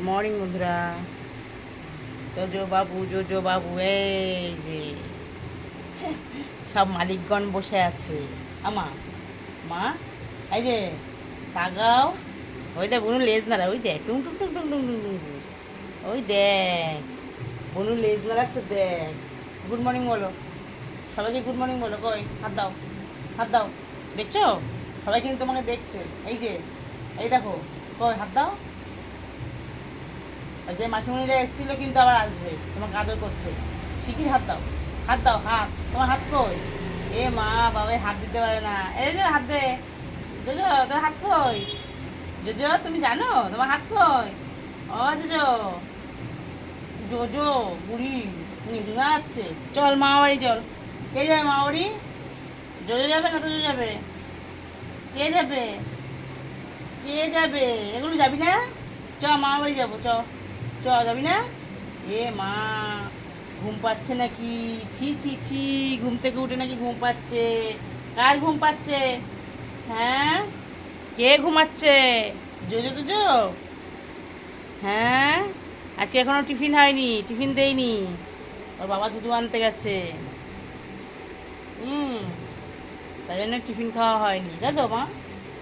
Morning বন্ধুরা। JoJo বাবু এই যে সব মালিকগণ বসে আছে। আমা মা এই যে তাগাও, ওই দেখ বনু লেজ নাড়া, ওই দেখ টুং টুং টুং টুং টুং টুং টুং টুং। ওই দেখ বনু লেজ নাড়াচ্ছে, দেখ। গুড মর্নিং বলো সবাইকে, গুড মর্নিং বলো। কই হাত দাও, হাত দাও। দেখছো সবাই কিন্তু তোমাকে দেখছে। এই যে এই দেখো, কই হাত দাও। আর যে মাসিমণিরা এসেছিল কিন্তু আবার আসবে তোমাকে আদর করতে। শিখির হাত দাও, হাত দাও, হাত। তোমার হাত কই? এ মা বাবাই হাত দিতে পারে না। এই যে হাত দে। জোজো তোর হাত কই? জোজো তুমি জানো তোমার হাত কই? ও জোজো, জোজো বুড়ি শোনা যাচ্ছে। চল মা বাড়ি চল। কে যাবে মা বাড়ি? জোজো যাবে না তোজো যাবে? কে যাবে? কে যাবে? এগুলো যাবি না? চ মা বাড়ি যাবো, চ চ। যাবি না? এ মা ঘুম পাচ্ছে নাকি? ছি ছি ছি, ঘুম থেকে উঠে নাকি ঘুম পাচ্ছে। কার ঘুম পাচ্ছে? হ্যাঁ, কে ঘুমাচ্ছে? জোজো তুজো? হ্যাঁ, আজকে এখনো টিফিন হয়নি, টিফিন দেয়নি। ওর বাবা দুধু আনতে গেছে। হুম, তাই জন্য টিফিন খাওয়া হয়নি, তাই তো মা?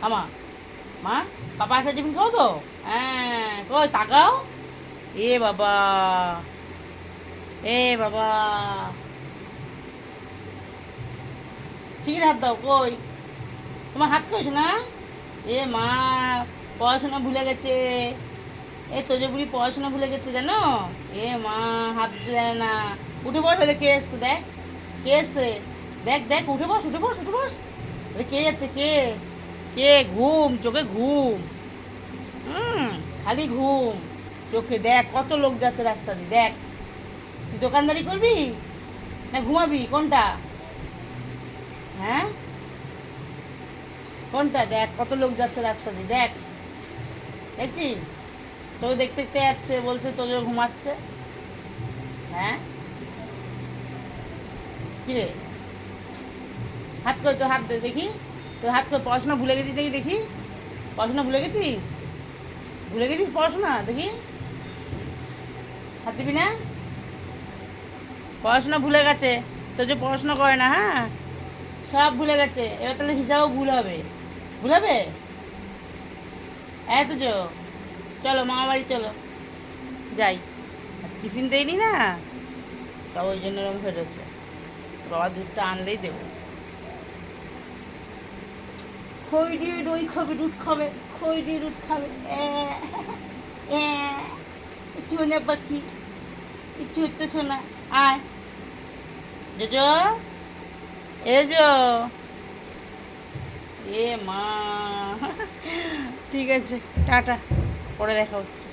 আমা মা, পাপা আসলে টিফিন খাও তো? হ্যাঁ, কই তাকাও। এ বাবা, এ বাবা, শিগগির হাত দাও। কই তোমার হাত কই শোনা? এ মা পড়াশোনা ভুলে গেছে। এ তোজো বুড়ি পড়াশোনা ভুলে গেছে জানো? এ মা হাত দেয় না। উঠে বস, ওদের কে এসছে দেখ, কে এসছে দেখ, দেখ উঠে বস, উঠে বস, উঠে বস। ওরে কে যাচ্ছে? কে? কে? ঘুম, চোখে ঘুম। হুম, খালি ঘুম চোখে। দেখ কত লোক যাচ্ছে রাস্তা দিয়ে, দেখ। তুই দোকানদারি করবি না ঘুমাবি, কোনটা? হ্যাঁ, কোনটা? দেখ কত লোক যাচ্ছে রাস্তা দিয়ে, দেখ। দেখছিস? তোকে দেখতে দেখতে যাচ্ছে, বলছে তোজো ঘুমাচ্ছে। হ্যাঁ, কিরে হাত কই? তোর হাত দে দেখি, তোর হাত কই? পড়াশোনা ভুলে গেছিস দেখি, দেখি। পড়াশোনা ভুলে গেছিস? ভুলে গেছিস পড়াশোনা দেখি? হাত দিবি না? পড়াশোনা ভুলে গেছে। তোর যে পড়াশোনা করে না, হ্যাঁ সব ভুলে গেছে। এবার তাহলে হিসাবও ভুল হবে। ভুল হবে? তো চলো মামা বাড়ি চলো, যাই। আজ টিফিন দেয়নি না, তা ওই জন্য এরকম ফেটেছে। বাবা দুধটা আনলেই দেবো। খই দিয়ে দই খাবে, দুধ খাবে, খই দিয়ে দুধ খাবে। চোনা পাখি, ইচ্ছে হচ্ছে শোনা। আয় জোজো, এজো। এ মা ঠিক আছে, টাটা, পরে দেখা হচ্ছে।